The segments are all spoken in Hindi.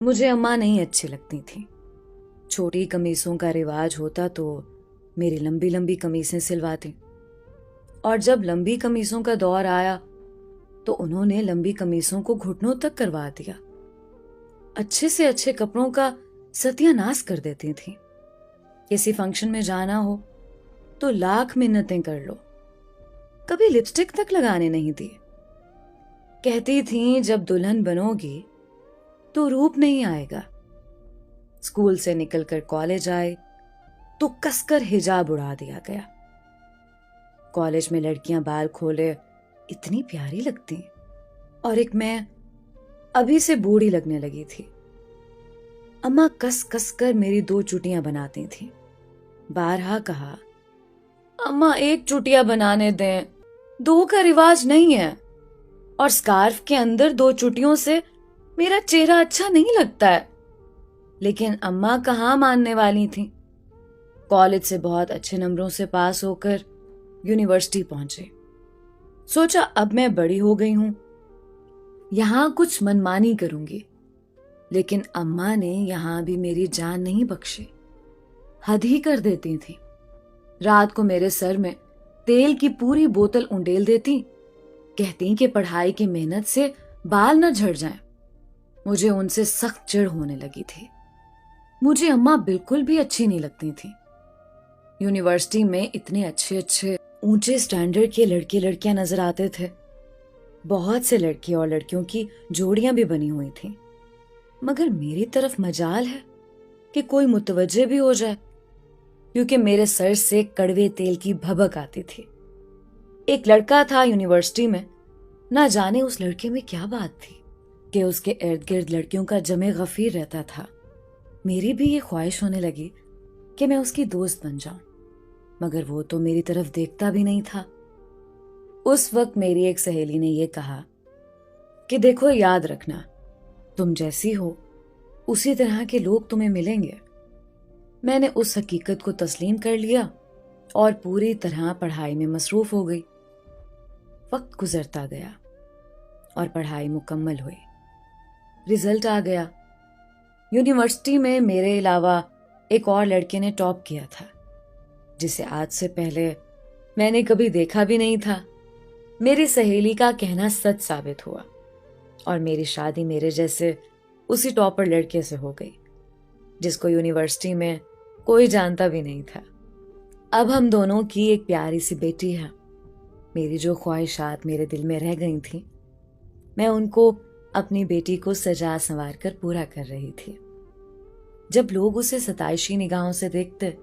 मुझे अम्मा नहीं अच्छी लगती थी। छोटी कमीज़ों का रिवाज होता तो मेरी लंबी लंबी कमीज़ें सिलवाती, और जब लंबी कमीज़ों का दौर आया तो उन्होंने लंबी कमीज़ों को घुटनों तक करवा दिया। अच्छे से अच्छे कपड़ों का सत्यानाश कर देती थी। किसी फंक्शन में जाना हो तो लाख मिन्नतें कर लो, कभी लिपस्टिक तक लगाने नहीं दी। कहती थी जब दुल्हन बनोगी तो रूप नहीं आएगा। स्कूल से निकलकर कॉलेज आए तो कसकर हिजाब उड़ा दिया गया। कॉलेज में लड़कियां बाल खोले इतनी प्यारी लगती, और एक मैं अभी से बूढ़ी लगने लगी थी। अम्मा कस कस कर मेरी 2 चुटियां बनाती थी। बारहा कहा, अम्मा 1 चुटिया बनाने दें, 2 का रिवाज नहीं है, और स्कार्फ के अंदर 2 चुटियों से मेरा चेहरा अच्छा नहीं लगता है। लेकिन अम्मा कहाँ मानने वाली थी। कॉलेज से बहुत अच्छे नंबरों से पास होकर यूनिवर्सिटी पहुंचे। सोचा अब मैं बड़ी हो गई हूं, यहां कुछ मनमानी करूंगी। लेकिन अम्मा ने यहां भी मेरी जान नहीं बख्शी, हद ही कर देती थी। रात को मेरे सर में तेल की पूरी बोतल उंडेल देती, कहती कि पढ़ाई की मेहनत से बाल न झड़ जाएं। मुझे उनसे सख्त चिढ़ होने लगी थी। मुझे अम्मा बिल्कुल भी अच्छी नहीं लगती थी। यूनिवर्सिटी में इतने अच्छे अच्छे ऊंचे स्टैंडर्ड के लड़के लड़कियां नजर आते थे। बहुत से लड़के और लड़कियों की जोड़ियां भी बनी हुई थी, मगर मेरी तरफ मजाल है कि कोई मुतवज्जे भी हो जाए, क्योंकि मेरे सर से कड़वे तेल की भभक आती थी। एक लड़का था यूनिवर्सिटी में, ना जाने उस लड़के में क्या बात थी कि उसके इर्द गिर्द लड़कियों का जमे गफीर रहता था। मेरी भी ये ख्वाहिश होने लगी कि मैं उसकी दोस्त बन जाऊं, मगर वो तो मेरी तरफ देखता भी नहीं था। उस वक्त मेरी एक सहेली ने यह कहा कि देखो, याद रखना, तुम जैसी हो उसी तरह के लोग तुम्हें मिलेंगे। मैंने उस हकीकत को तस्लीम कर लिया और पूरी तरह पढ़ाई में मसरूफ हो गई। वक्त गुजरता गया और पढ़ाई मुकम्मल हुई। रिजल्ट आ गया। यूनिवर्सिटी में मेरे अलावा एक और लड़के ने टॉप किया था, जिसे आज से पहले मैंने कभी देखा भी नहीं था। मेरी सहेली का कहना सच साबित हुआ और मेरी शादी मेरे जैसे उसी टॉपर लड़के से हो गई, जिसको यूनिवर्सिटी में कोई जानता भी नहीं था। अब हम दोनों की एक प्यारी सी बेटी है। मेरी जो ख्वाहिशात मेरे दिल में रह गई थी, मैं उनको अपनी बेटी को सजा संवार कर पूरा कर रही थी। जब लोग उसे सताइशी निगाहों से देखते,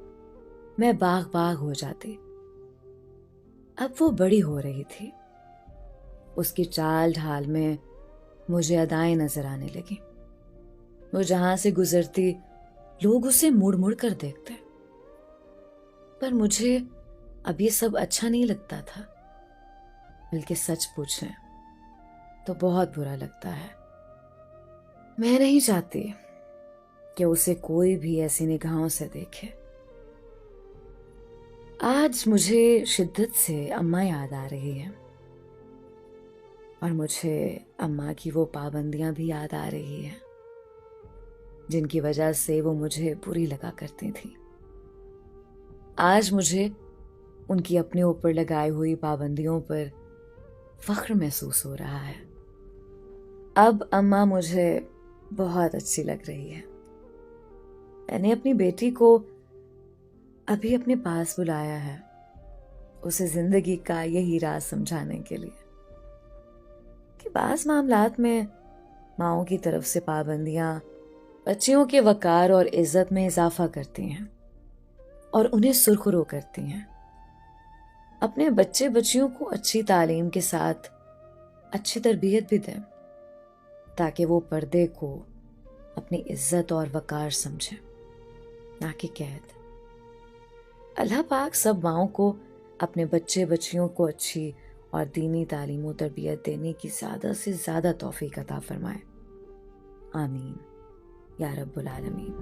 मैं बाग बाग हो जाती। अब वो बड़ी हो रही थी। उसकी चाल ढाल में मुझे अदाएं नजर आने लगी। वो जहां से गुजरती लोग उसे मुड़ मुड़ कर देखते, पर मुझे अब ये सब अच्छा नहीं लगता था। बल्कि सच पूछें तो बहुत बुरा लगता है। मैं नहीं चाहती कि उसे कोई भी ऐसी निगाहों से देखे। आज मुझे शिद्दत से अम्मा याद आ रही है, और मुझे अम्मा की वो पाबंदियां भी याद आ रही है, जिनकी वजह से वो मुझे बुरी लगा करती थी। आज मुझे उनकी अपने ऊपर लगाई हुई पाबंदियों पर फख्र महसूस हो रहा है। अब अम्मा मुझे बहुत अच्छी लग रही है। मैंने अपनी बेटी को अभी अपने पास बुलाया है, उसे जिंदगी का यही राज समझाने के लिए कि बाज मामलात में माओं की तरफ से पाबंदियां बच्चियों के वकार और इज्जत में इजाफा करती हैं और उन्हें सुरखरू करती हैं। अपने बच्चे बच्चियों को अच्छी तालीम के साथ अच्छी तरबियत भी दें, ताकि वो पर्दे को अपनी इज्जत और वकार समझें, ना कि कैद। अल्लाह पाक सब माओं को अपने बच्चे बच्चियों को अच्छी और दीनी तालीम और तरबियत देने की ज़्यादा से ज़्यादा तौफीक अता फरमाए। आमीन या रब्बुल आलमीन।